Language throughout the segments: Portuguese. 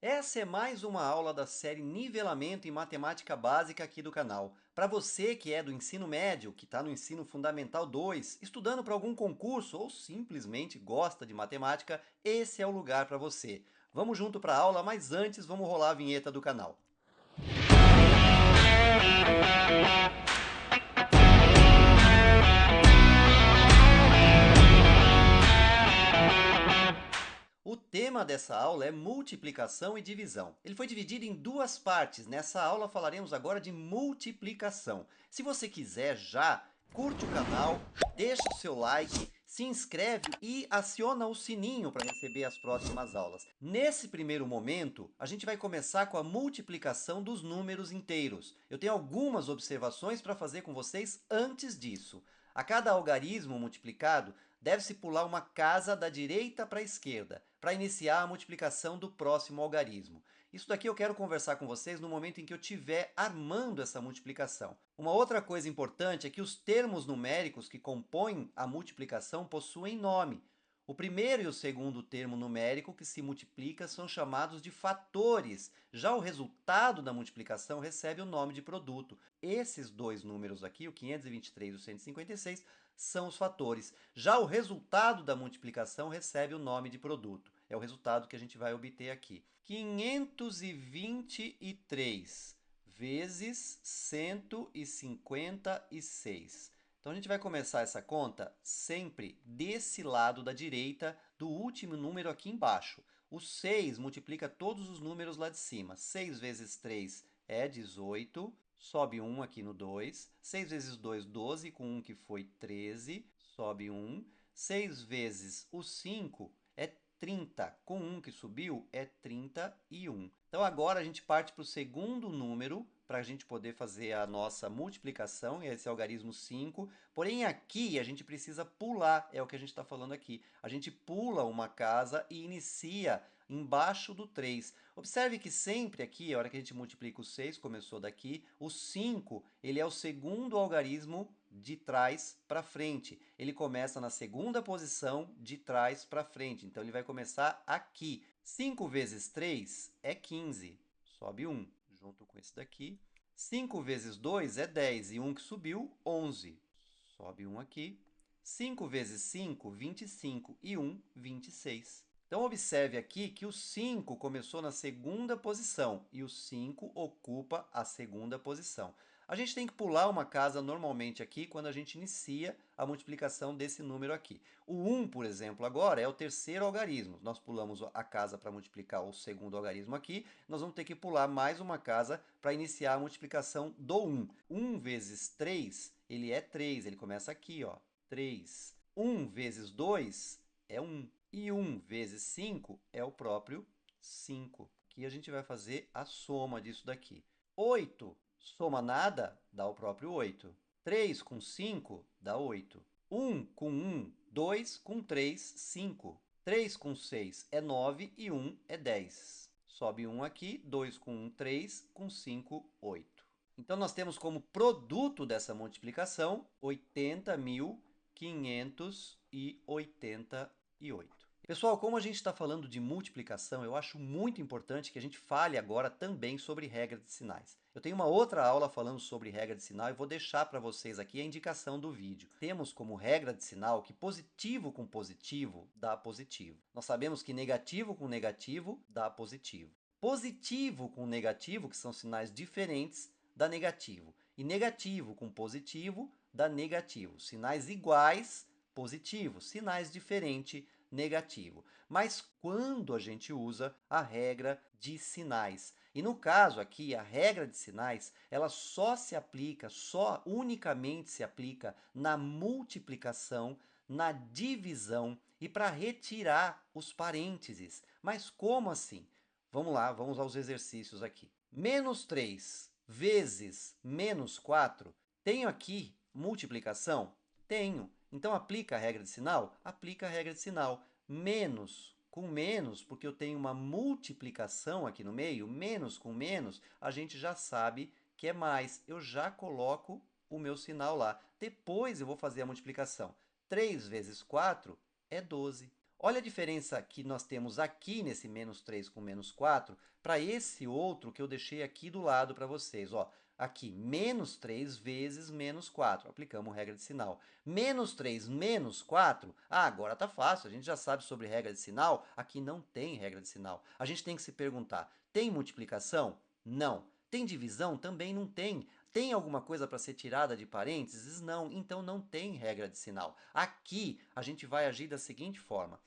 Essa é mais uma aula da série Nivelamento em Matemática Básica aqui do canal. Para você que é do ensino médio, que está no ensino fundamental 2, estudando para algum concurso ou simplesmente gosta de matemática, esse é o lugar para você. Vamos junto para a aula, mas antes vamos rolar a vinheta do canal. O tema dessa aula é multiplicação e divisão. Ele foi dividido em duas partes. Nessa aula falaremos agora de multiplicação. Se você quiser já, curte o canal, deixa o seu like, se inscreve e aciona o sininho para receber as próximas aulas. Nesse primeiro momento, a gente vai começar com a multiplicação dos números inteiros. Eu tenho algumas observações para fazer com vocês antes disso. A cada algarismo multiplicado, deve-se pular uma casa da direita para a esquerda, para iniciar a multiplicação do próximo algarismo. Isso daqui eu quero conversar com vocês no momento em que eu estiver armando essa multiplicação. Uma outra coisa importante é que os termos numéricos que compõem a multiplicação possuem nome. O primeiro e o segundo termo numérico que se multiplica são chamados de fatores. Já o resultado da multiplicação recebe o nome de produto. Esses dois números aqui, o 523 e o 156, são os fatores. Já o resultado da multiplicação recebe o nome de produto. É o resultado que a gente vai obter aqui. 523 vezes 156. Então, a gente vai começar essa conta sempre desse lado da direita do último número aqui embaixo. O 6 multiplica todos os números lá de cima. 6 vezes 3 é 18. Sobe 1 aqui no 2. 6 vezes 2, 12, com 1 que foi 13. Sobe 1. 6 vezes o 5 é 30. Com 1 que subiu, é 31. Então, agora a gente parte para o segundo número, para a gente poder fazer a nossa multiplicação, esse é o algarismo 5. Porém, aqui a gente precisa pular, é o que a gente está falando aqui. A gente pula uma casa e inicia embaixo do 3. Observe que sempre aqui, a hora que a gente multiplica o 6, começou daqui, o 5 ele é o segundo algarismo de trás para frente. Ele começa na segunda posição de trás para frente. Então, ele vai começar aqui. 5 vezes 3 é 15. Sobe 1 junto com esse daqui. 5 vezes 2 é 10 e 1 que subiu, 11. Sobe 1 aqui. 5 vezes 5, 25 e 1, 26. Então, observe aqui que o 5 começou na segunda posição e o 5 ocupa a segunda posição. A gente tem que pular uma casa normalmente aqui quando a gente inicia a multiplicação desse número aqui. O 1, por exemplo, agora é o terceiro algarismo. Nós pulamos a casa para multiplicar o segundo algarismo aqui. Nós vamos ter que pular mais uma casa para iniciar a multiplicação do 1. 1 vezes 3, ele é 3. Ele começa aqui, ó, 3. 1 vezes 2 é 1. E 1 vezes 5 é o próprio 5. Aqui a gente vai fazer a soma disso daqui. 8 soma nada, dá o próprio 8. 3 com 5 dá 8. 1 com 1, 2 com 3, 5. 3 com 6 é 9 e 1 é 10. Sobe 1 aqui, 2 com 1, 3, com 5, 8. Então, nós temos como produto dessa multiplicação 80.588. Pessoal, como a gente está falando de multiplicação, eu acho muito importante que a gente fale agora também sobre regra de sinais. Eu tenho uma outra aula falando sobre regra de sinal e vou deixar para vocês aqui a indicação do vídeo. Temos como regra de sinal que positivo com positivo dá positivo. Nós sabemos que negativo com negativo dá positivo. Positivo com negativo, que são sinais diferentes, dá negativo. E negativo com positivo dá negativo. Sinais iguais, positivo. Sinais diferentes, negativo. Mas quando a gente usa a regra de sinais? E no caso aqui, a regra de sinais, ela só se aplica, unicamente se aplica na multiplicação, na divisão e para retirar os parênteses. Mas como assim? Vamos lá, vamos aos exercícios aqui. Menos 3 vezes menos 4. Tenho aqui multiplicação? Tenho. Então, aplica a regra de sinal? Aplica a regra de sinal. Menos com menos, porque eu tenho uma multiplicação aqui no meio, menos com menos, a gente já sabe que é mais. Eu já coloco o meu sinal lá. Depois eu vou fazer a multiplicação. 3 vezes 4 é 12. Olha a diferença que nós temos aqui nesse menos 3 com menos 4 para esse outro que eu deixei aqui do lado para vocês. Ó, aqui, menos 3 vezes menos 4. Aplicamos regra de sinal. Menos 3 menos 4. Ah, agora está fácil. A gente já sabe sobre regra de sinal. Aqui não tem regra de sinal. A gente tem que se perguntar, tem multiplicação? Não. Tem divisão? Também não tem. Tem alguma coisa para ser tirada de parênteses? Não. Então não tem regra de sinal. Aqui a gente vai agir da seguinte forma.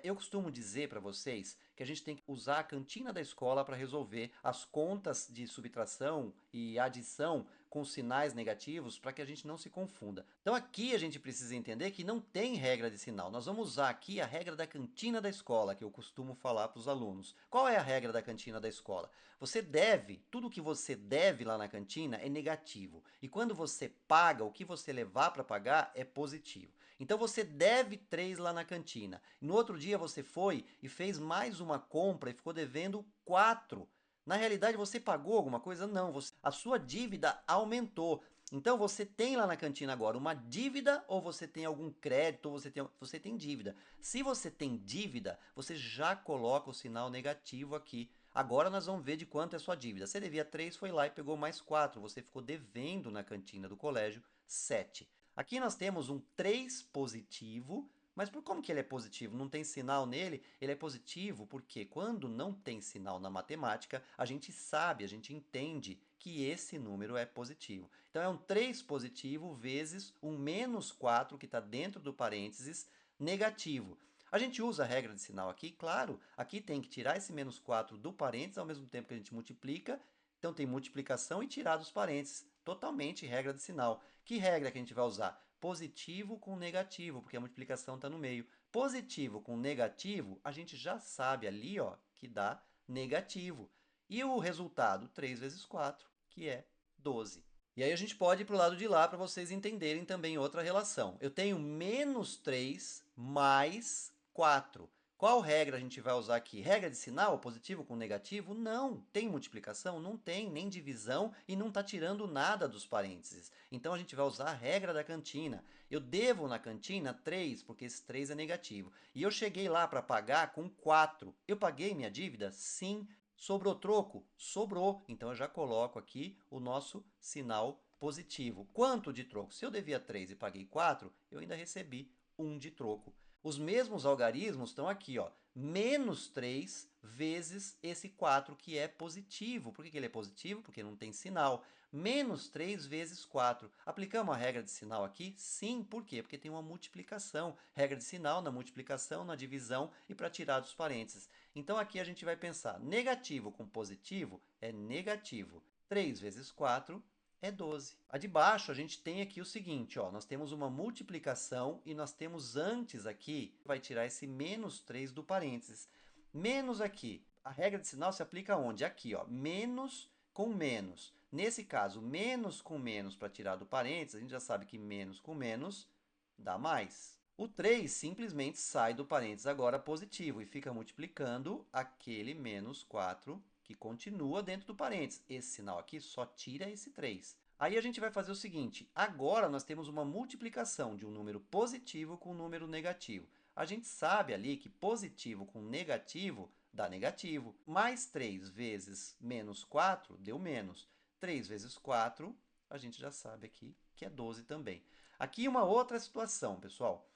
Eu costumo dizer para vocês que a gente tem que usar a cantina da escola para resolver as contas de subtração e adição com sinais negativos para que a gente não se confunda. Então aqui a gente precisa entender que não tem regra de sinal. Nós vamos usar aqui a regra da cantina da escola, que eu costumo falar para os alunos. Qual é a regra da cantina da escola? Você deve, tudo que você deve lá na cantina é negativo. E quando você paga, o que você levar para pagar é positivo. Então você deve 3 lá na cantina. No outro dia você foi e fez mais uma compra e ficou devendo 4. Na realidade, você pagou alguma coisa? Não, a sua dívida aumentou. Então você tem lá na cantina agora uma dívida ou você tem algum crédito ou você tem dívida. Se você tem dívida, você já coloca o sinal negativo aqui. Agora nós vamos ver de quanto é a sua dívida. Você devia 3, foi lá e pegou mais 4. Você ficou devendo na cantina do colégio 7. Aqui nós temos um 3 positivo, mas como que ele é positivo? Não tem sinal nele? Ele é positivo porque quando não tem sinal na matemática, a gente sabe, a gente entende que esse número é positivo. Então é um 3 positivo vezes um menos 4 que está dentro do parênteses negativo. A gente usa a regra de sinal aqui, claro, aqui tem que tirar esse menos 4 do parênteses ao mesmo tempo que a gente multiplica, então tem multiplicação e tirar dos parênteses, totalmente regra de sinal. Que regra que a gente vai usar? Positivo com negativo, porque a multiplicação está no meio. Positivo com negativo, a gente já sabe ali ó, que dá negativo. E o resultado, 3 vezes 4, que é 12. E aí a gente pode ir para o lado de lá para vocês entenderem também outra relação. Eu tenho menos 3 mais 4. Qual regra a gente vai usar aqui? Regra de sinal, positivo com negativo? Não. Tem multiplicação? Não tem, nem divisão e não está tirando nada dos parênteses. Então a gente vai usar a regra da cantina. Eu devo na cantina 3, porque esse 3 é negativo. E eu cheguei lá para pagar com 4. Eu paguei minha dívida? Sim. Sobrou troco? Sobrou. Então eu já coloco aqui o nosso sinal positivo. Quanto de troco? Se eu devia 3 e paguei 4, eu ainda recebi 1 de troco. Os mesmos algarismos estão aqui, ó, menos 3 vezes esse 4 que é positivo. Por que ele é positivo? Porque não tem sinal. Menos 3 vezes 4. Aplicamos a regra de sinal aqui? Sim. Por quê? Porque tem uma multiplicação. Regra de sinal na multiplicação, na divisão e para tirar dos parênteses. Então aqui a gente vai pensar, negativo com positivo é negativo. 3 vezes 4 é 12. A de baixo, a gente tem aqui o seguinte, ó, nós temos uma multiplicação e nós temos antes aqui, vai tirar esse menos 3 do parênteses. Menos aqui, a regra de sinal se aplica onde? Aqui, ó, menos com menos. Nesse caso, menos com menos para tirar do parênteses, a gente já sabe que menos com menos dá mais. O 3 simplesmente sai do parênteses agora positivo e fica multiplicando aquele menos 4 que continua dentro do parênteses. Esse sinal aqui só tira esse 3. Aí a gente vai fazer o seguinte, agora nós temos uma multiplicação de um número positivo com um número negativo. A gente sabe ali que positivo com negativo dá negativo. Mais 3 vezes menos 4 deu menos. 3 vezes 4, a gente já sabe aqui que é 12 também. Aqui uma outra situação, pessoal.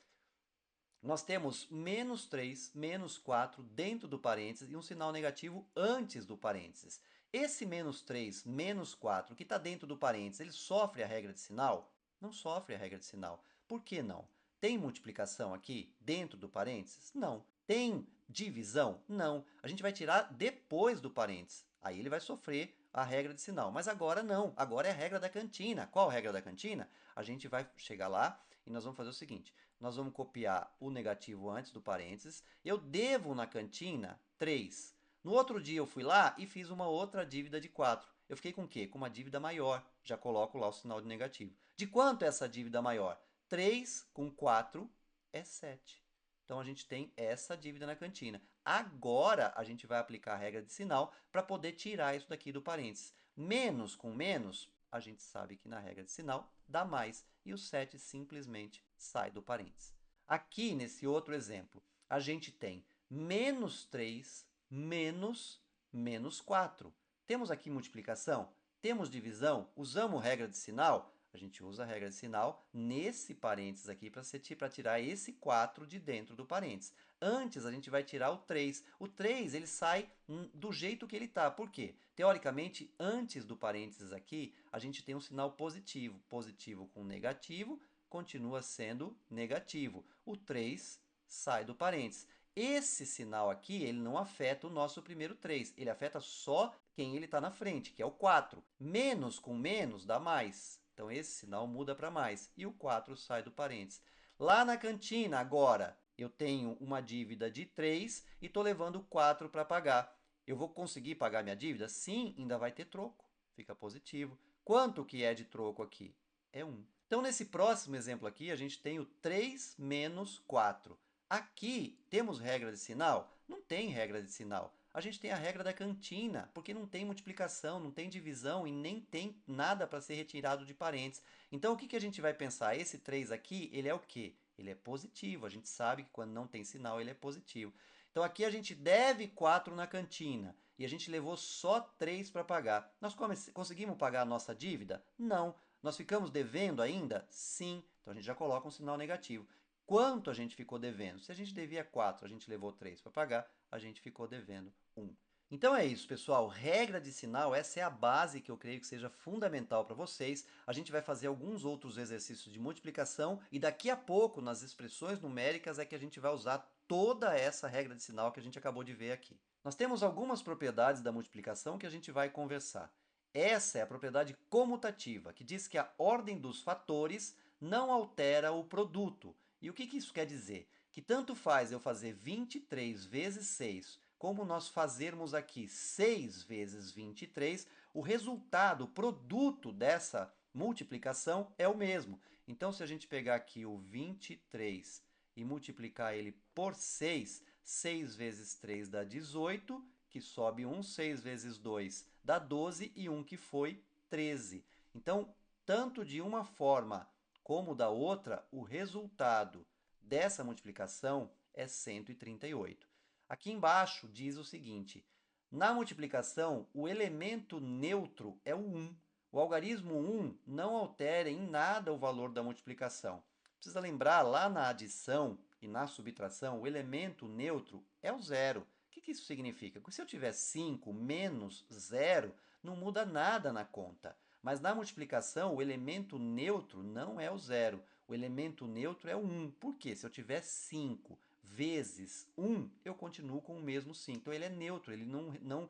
Nós temos menos 3, menos 4 dentro do parênteses e um sinal negativo antes do parênteses. Esse menos 3, menos 4 que está dentro do parênteses, ele sofre a regra de sinal? Não sofre a regra de sinal. Por que não? Tem multiplicação aqui dentro do parênteses? Não. Tem divisão? Não. A gente vai tirar depois do parênteses. Aí ele vai sofrer a regra de sinal. Mas agora não. Agora é a regra da cantina. Qual a regra da cantina? A gente vai chegar lá e nós vamos fazer o seguinte. Nós vamos copiar o negativo antes do parênteses. Eu devo na cantina 3. No outro dia eu fui lá e fiz uma outra dívida de 4. Eu fiquei com o quê? Com uma dívida maior. Já coloco lá o sinal de negativo. De quanto é essa dívida maior? 3 com 4 é 7. Então, a gente tem essa dívida na cantina. Agora, a gente vai aplicar a regra de sinal para poder tirar isso daqui do parênteses. Menos com menos, a gente sabe que na regra de sinal dá mais. E o 7 simplesmente sai do parênteses. Aqui, nesse outro exemplo, a gente tem menos 3 menos menos 4. Temos aqui multiplicação? Temos divisão? Usamos regra de sinal? A gente usa a regra de sinal nesse parênteses aqui para tirar esse 4 de dentro do parênteses. Antes, a gente vai tirar o 3. O 3 ele sai do jeito que ele está. Por quê? Teoricamente, antes do parênteses aqui, a gente tem um sinal positivo. Positivo com negativo continua sendo negativo. O 3 sai do parênteses. Esse sinal aqui, ele não afeta o nosso primeiro 3, ele afeta só quem ele está na frente, que é o 4. Menos com menos dá mais. Então, esse sinal muda para mais e o 4 sai do parênteses. Lá na cantina, agora, eu tenho uma dívida de 3 e estou levando 4 para pagar. Eu vou conseguir pagar minha dívida? Sim, ainda vai ter troco. Fica positivo. Quanto que é de troco aqui? É 1. Então, nesse próximo exemplo aqui, a gente tem o 3 menos 4. Aqui, temos regra de sinal? Não tem regra de sinal. A gente tem a regra da cantina, porque não tem multiplicação, não tem divisão e nem tem nada para ser retirado de parênteses. Então, o que a gente vai pensar? Esse 3 aqui, ele é o quê? Ele é positivo. A gente sabe que quando não tem sinal, ele é positivo. Então, aqui a gente deve 4 na cantina e a gente levou só 3 para pagar. Nós conseguimos pagar a nossa dívida? Não. Nós ficamos devendo ainda? Sim. Então, a gente já coloca um sinal negativo. Quanto a gente ficou devendo? Se a gente devia 4, a gente levou 3 para pagar, a gente ficou devendo 1. Então é isso, pessoal. Regra de sinal, essa é a base que eu creio que seja fundamental para vocês. A gente vai fazer alguns outros exercícios de multiplicação e daqui a pouco, nas expressões numéricas, é que a gente vai usar toda essa regra de sinal que a gente acabou de ver aqui. Nós temos algumas propriedades da multiplicação que a gente vai conversar. Essa é a propriedade comutativa, que diz que a ordem dos fatores não altera o produto. E o que isso quer dizer? Que tanto faz eu fazer 23 vezes 6, como nós fazermos aqui 6 vezes 23, o resultado, o produto dessa multiplicação é o mesmo. Então, se a gente pegar aqui o 23 e multiplicar ele por 6, 6 vezes 3 dá 18, que sobe 1, 6 vezes 2 dá 12 e 1 que foi 13. Então, tanto de uma forma como da outra, o resultado dessa multiplicação é 138. Aqui embaixo diz o seguinte: na multiplicação, o elemento neutro é o 1. O algarismo 1 não altera em nada o valor da multiplicação. Precisa lembrar, lá na adição e na subtração, o elemento neutro é o zero. O que isso significa? Que se eu tiver 5 menos zero, não muda nada na conta. Mas na multiplicação, o elemento neutro não é o zero. O elemento neutro é o 1. Por quê? Se eu tiver 5 vezes 1, eu continuo com o mesmo 5. Então, ele é neutro, ele não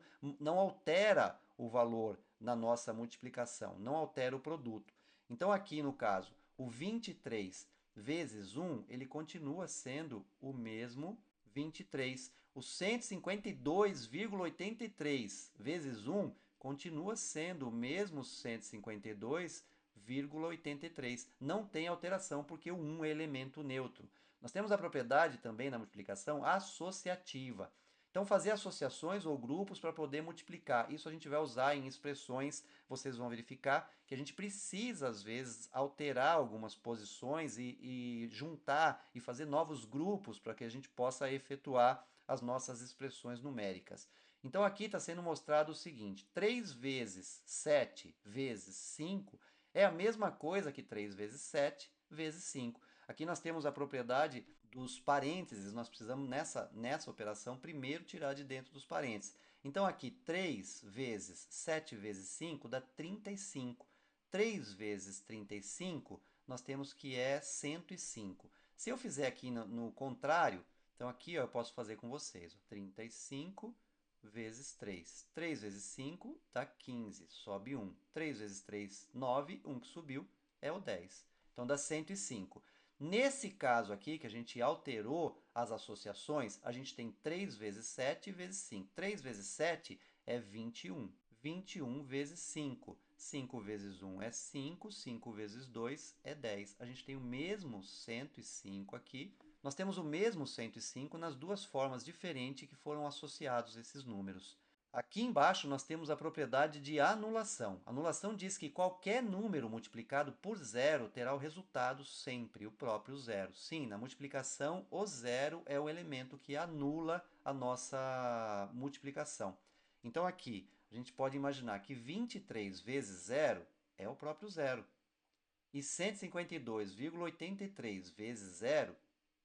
altera o valor na nossa multiplicação, não altera o produto. Então, aqui no caso, o 23 vezes 1, ele continua sendo o mesmo 23. O 152,83 vezes 1 continua sendo o mesmo 152,83. Não tem alteração, porque o 1 é elemento neutro. Nós temos a propriedade também na multiplicação associativa. Então, fazer associações ou grupos para poder multiplicar. Isso a gente vai usar em expressões, vocês vão verificar que a gente precisa, às vezes, alterar algumas posições e juntar e fazer novos grupos para que a gente possa efetuar as nossas expressões numéricas. Então, aqui está sendo mostrado o seguinte: 3 vezes 7 vezes 5 é a mesma coisa que 3 vezes 7 vezes 5. Aqui nós temos a propriedade dos parênteses, nós precisamos nessa operação primeiro tirar de dentro dos parênteses. Então, aqui 3 vezes 7 vezes 5 dá 35. 3 vezes 35, nós temos que é 105. Se eu fizer aqui no contrário, então aqui ó, eu posso fazer com vocês. 35 vezes 3. 3 vezes 5 dá 15, sobe 1. 3 vezes 3, 9. 1 que subiu é o 10. Então, dá 105. Nesse caso aqui, que a gente alterou as associações, a gente tem 3 vezes 7 vezes 5. 3 vezes 7 é 21. 21 vezes 5. 5 vezes 1 é 5. 5 vezes 2 é 10. A gente tem o mesmo 105 aqui. Nós temos o mesmo 105 nas duas formas diferentes que foram associados esses números. Aqui embaixo nós temos a propriedade de anulação. Anulação diz que qualquer número multiplicado por zero terá o resultado sempre o próprio zero. Sim, na multiplicação, o zero é o elemento que anula a nossa multiplicação. Então aqui, a gente pode imaginar que 23 vezes zero é o próprio zero. E 152,83 vezes zero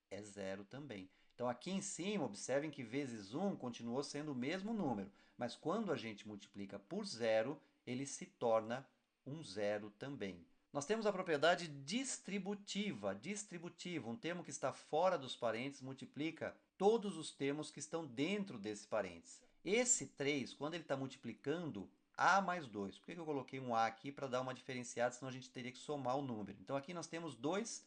é zero também. Então, aqui em cima, observem que vezes 1 continuou sendo o mesmo número, mas quando a gente multiplica por zero, ele se torna um zero também. Nós temos a propriedade distributiva. Distributiva, um termo que está fora dos parênteses, multiplica todos os termos que estão dentro desse parênteses. Esse 3, quando ele está multiplicando a mais 2, por que eu coloquei um a aqui para dar uma diferenciada, senão a gente teria que somar o número. Então, aqui nós temos dois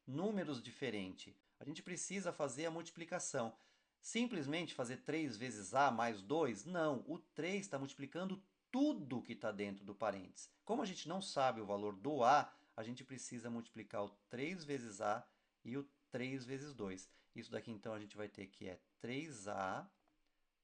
números diferentes. A gente precisa fazer a multiplicação. Simplesmente fazer 3 vezes a mais 2? Não, o 3 está multiplicando tudo que está dentro do parênteses. Como a gente não sabe o valor do a gente precisa multiplicar o 3 vezes a e o 3 vezes 2. Isso daqui, então, a gente vai ter que é 3a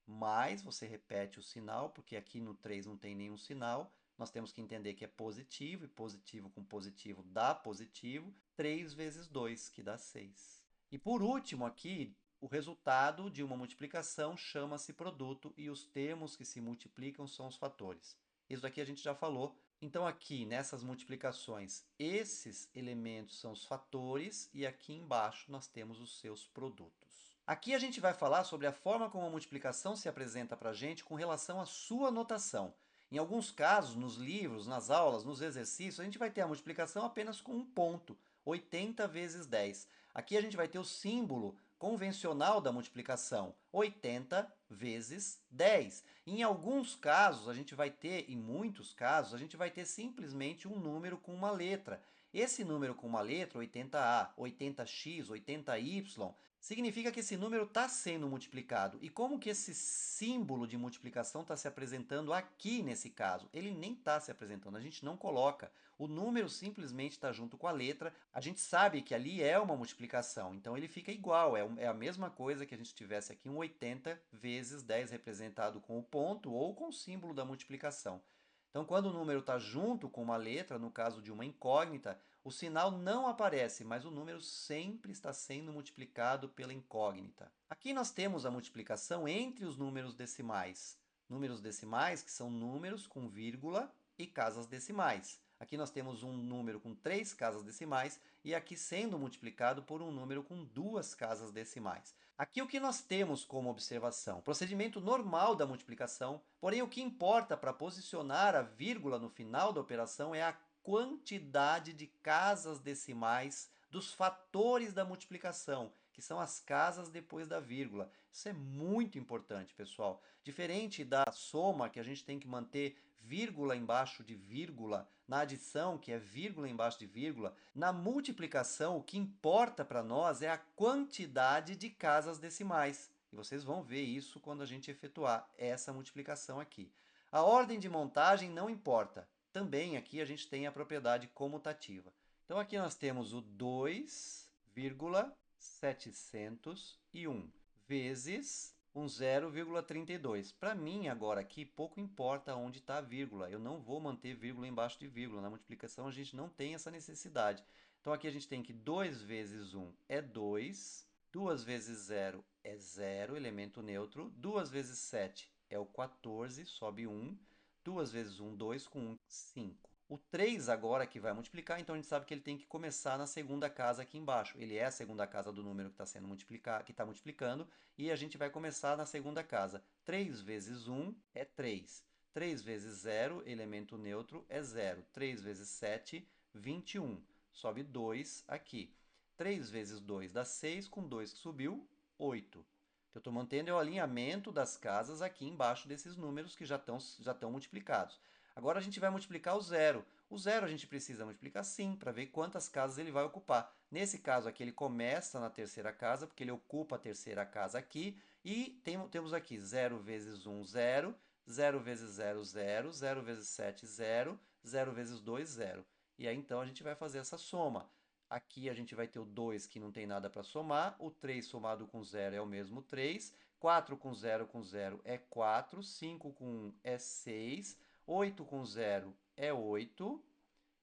mais, você repete o sinal, porque aqui no 3 não tem nenhum sinal. Nós temos que entender que é positivo, e positivo com positivo dá positivo. 3 vezes 2, que dá 6. E por último aqui, o resultado de uma multiplicação chama-se produto e os termos que se multiplicam são os fatores. Isso daqui a gente já falou. Então aqui, nessas multiplicações, esses elementos são os fatores e aqui embaixo nós temos os seus produtos. Aqui a gente vai falar sobre a forma como a multiplicação se apresenta para a gente com relação à sua notação. Em alguns casos, nos livros, nas aulas, nos exercícios, a gente vai ter a multiplicação apenas com um ponto, 80 vezes 10. Aqui a gente vai ter o símbolo convencional da multiplicação, 80 vezes 10. Em alguns casos, a gente vai ter, em muitos casos, a gente vai ter simplesmente um número com uma letra. Esse número com uma letra, 80A, 80x, 80y, significa que esse número está sendo multiplicado. E como que esse símbolo de multiplicação está se apresentando aqui nesse caso? Ele nem está se apresentando, a gente não coloca. O número simplesmente está junto com a letra. A gente sabe que ali é uma multiplicação, então ele fica igual. É a mesma coisa que a gente tivesse aqui um 80 vezes 10 representado com o ponto ou com o símbolo da multiplicação. Então, quando o número está junto com uma letra, no caso de uma incógnita, o sinal não aparece, mas o número sempre está sendo multiplicado pela incógnita. Aqui nós temos a multiplicação entre os números decimais. Números decimais que são números com vírgula e casas decimais. Aqui nós temos um número com 3 casas decimais e aqui sendo multiplicado por um número com 2 casas decimais. Aqui o que nós temos como observação? Procedimento normal da multiplicação, porém o que importa para posicionar a vírgula no final da operação é a quantidade de casas decimais dos fatores da multiplicação, que são as casas depois da vírgula. Isso é muito importante, pessoal. Diferente da soma, que a gente tem que manter vírgula embaixo de vírgula, na adição, que é vírgula embaixo de vírgula, na multiplicação, o que importa para nós é a quantidade de casas decimais. E vocês vão ver isso quando a gente efetuar essa multiplicação aqui. A ordem de montagem não importa. Também aqui a gente tem a propriedade comutativa. Então aqui nós temos o 2,701 vezes um 0,32. Para mim, agora aqui, pouco importa onde está a vírgula. Eu não vou manter vírgula embaixo de vírgula. Na multiplicação, a gente não tem essa necessidade. Então, aqui a gente tem que 2 vezes 1 é 2, 2 vezes 0 é 0, elemento neutro, 2 vezes 7 é o 14, sobe 1, 2 vezes 1, 2, com 1, 5. O 3 agora que vai multiplicar, então a gente sabe que ele tem que começar na segunda casa aqui embaixo. Ele é a segunda casa do número que está sendo multiplicado, que está multiplicando, e a gente vai começar na segunda casa. 3 vezes 1 é 3. 3 vezes 0, elemento neutro, é 0. 3 vezes 7, 21. Sobe 2 aqui. 3 vezes 2 dá 6, com 2 que subiu, 8. O que eu estou mantendo é o alinhamento das casas aqui embaixo desses números que já estão multiplicados. Agora a gente vai multiplicar o zero. O zero a gente precisa multiplicar sim, para ver quantas casas ele vai ocupar. Nesse caso aqui, ele começa na terceira casa, porque ele ocupa a terceira casa aqui. E temos aqui 0 vezes 1, 0. 0 vezes 0, 0. 0 vezes 7, 0. 0 vezes 2, 0. E aí, então, a gente vai fazer essa soma. Aqui a gente vai ter o 2 que não tem nada para somar, o 3 somado com 0 é o mesmo 3, 4 com 0 é 4, 5 com 1 é 6, 8 com 0 é 8,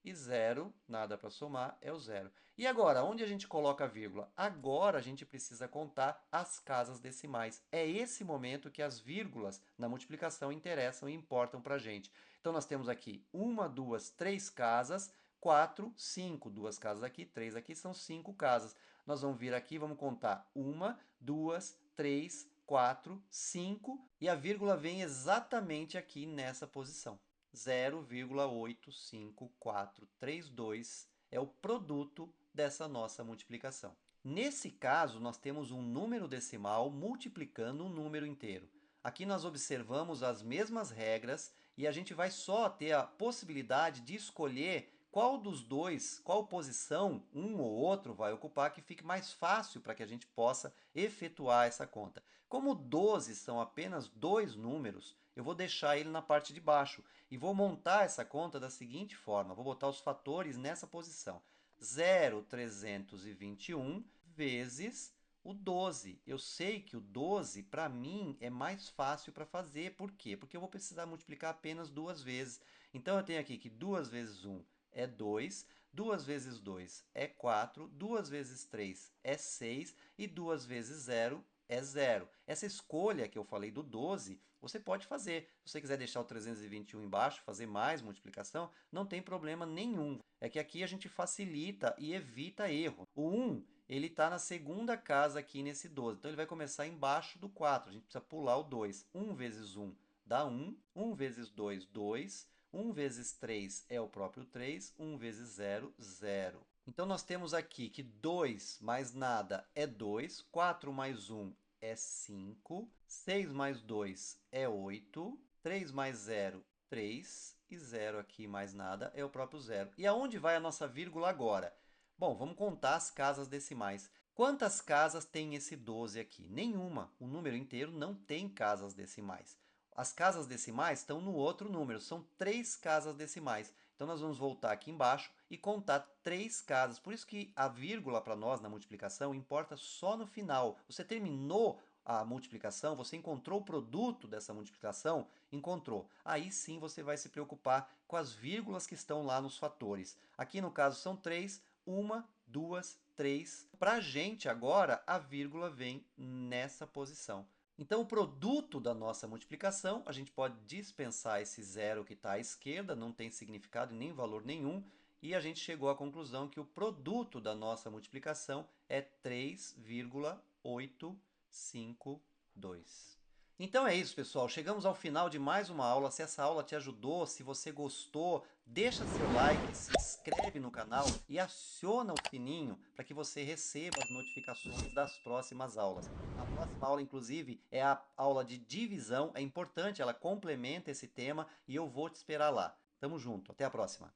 e 0, nada para somar, é o 0. E agora, onde a gente coloca a vírgula? Agora a gente precisa contar as casas decimais. É esse momento que as vírgulas na multiplicação interessam e importam para a gente. Então, nós temos aqui 1, 2, 3 casas, 4, 5. 2 casas aqui, 3 aqui, são 5 casas. Nós vamos vir aqui, vamos contar 1, 2, 3, 4, 5, e a vírgula vem exatamente aqui nessa posição. 0,85432 é o produto dessa nossa multiplicação. Nesse caso, nós temos um número decimal multiplicando um número inteiro. Aqui nós observamos as mesmas regras e a gente vai só ter a possibilidade de escolher qual dos dois, qual posição um ou outro vai ocupar, que fique mais fácil para que a gente possa efetuar essa conta. Como 12 são apenas dois números, eu vou deixar ele na parte de baixo e vou montar essa conta da seguinte forma. Vou botar os fatores nessa posição. 0,321 vezes o 12. Eu sei que o 12, para mim, é mais fácil para fazer. Por quê? Porque eu vou precisar multiplicar apenas duas vezes. Então, eu tenho aqui que 2 vezes 1 é 2, 2 vezes 2 é 4, 2 vezes 3 é 6 e 2 vezes 0 é 0. Essa escolha que eu falei do 12, você pode fazer. Se você quiser deixar o 321 embaixo, fazer mais multiplicação, não tem problema nenhum. É que aqui a gente facilita e evita erro. O 1, ele está na segunda casa aqui nesse 12, então ele vai começar embaixo do 4. A gente precisa pular o 2. 1 vezes 1 dá 1, 1 vezes 2, 2, 1 vezes 3 é o próprio 3, 1 vezes 0, 0. Então, nós temos aqui que 2 mais nada é 2, 4 mais 1 é 5, 6 mais 2 é 8, 3 mais 0, 3, e 0 aqui mais nada é o próprio 0. E aonde vai a nossa vírgula agora? Bom, vamos contar as casas decimais. Quantas casas tem esse 12 aqui? Nenhuma. O número inteiro não tem casas decimais. As casas decimais estão no outro número, são 3 casas decimais. Então, nós vamos voltar aqui embaixo e contar 3 casas. Por isso que a vírgula para nós na multiplicação importa só no final. Você terminou a multiplicação, você encontrou o produto dessa multiplicação? Encontrou. Aí sim você vai se preocupar com as vírgulas que estão lá nos fatores. Aqui no caso são 3, 1, 2, 3. Para a gente agora, a vírgula vem nessa posição. Então, o produto da nossa multiplicação, a gente pode dispensar esse zero que está à esquerda, não tem significado e nem valor nenhum, e a gente chegou à conclusão que o produto da nossa multiplicação é 3,852. Então é isso, pessoal. Chegamos ao final de mais uma aula. Se essa aula te ajudou, se você gostou, deixa seu like, se inscreve no canal e aciona o sininho para que você receba as notificações das próximas aulas. A próxima aula, inclusive, é a aula de divisão. É importante, ela complementa esse tema e eu vou te esperar lá. Tamo junto. Até a próxima.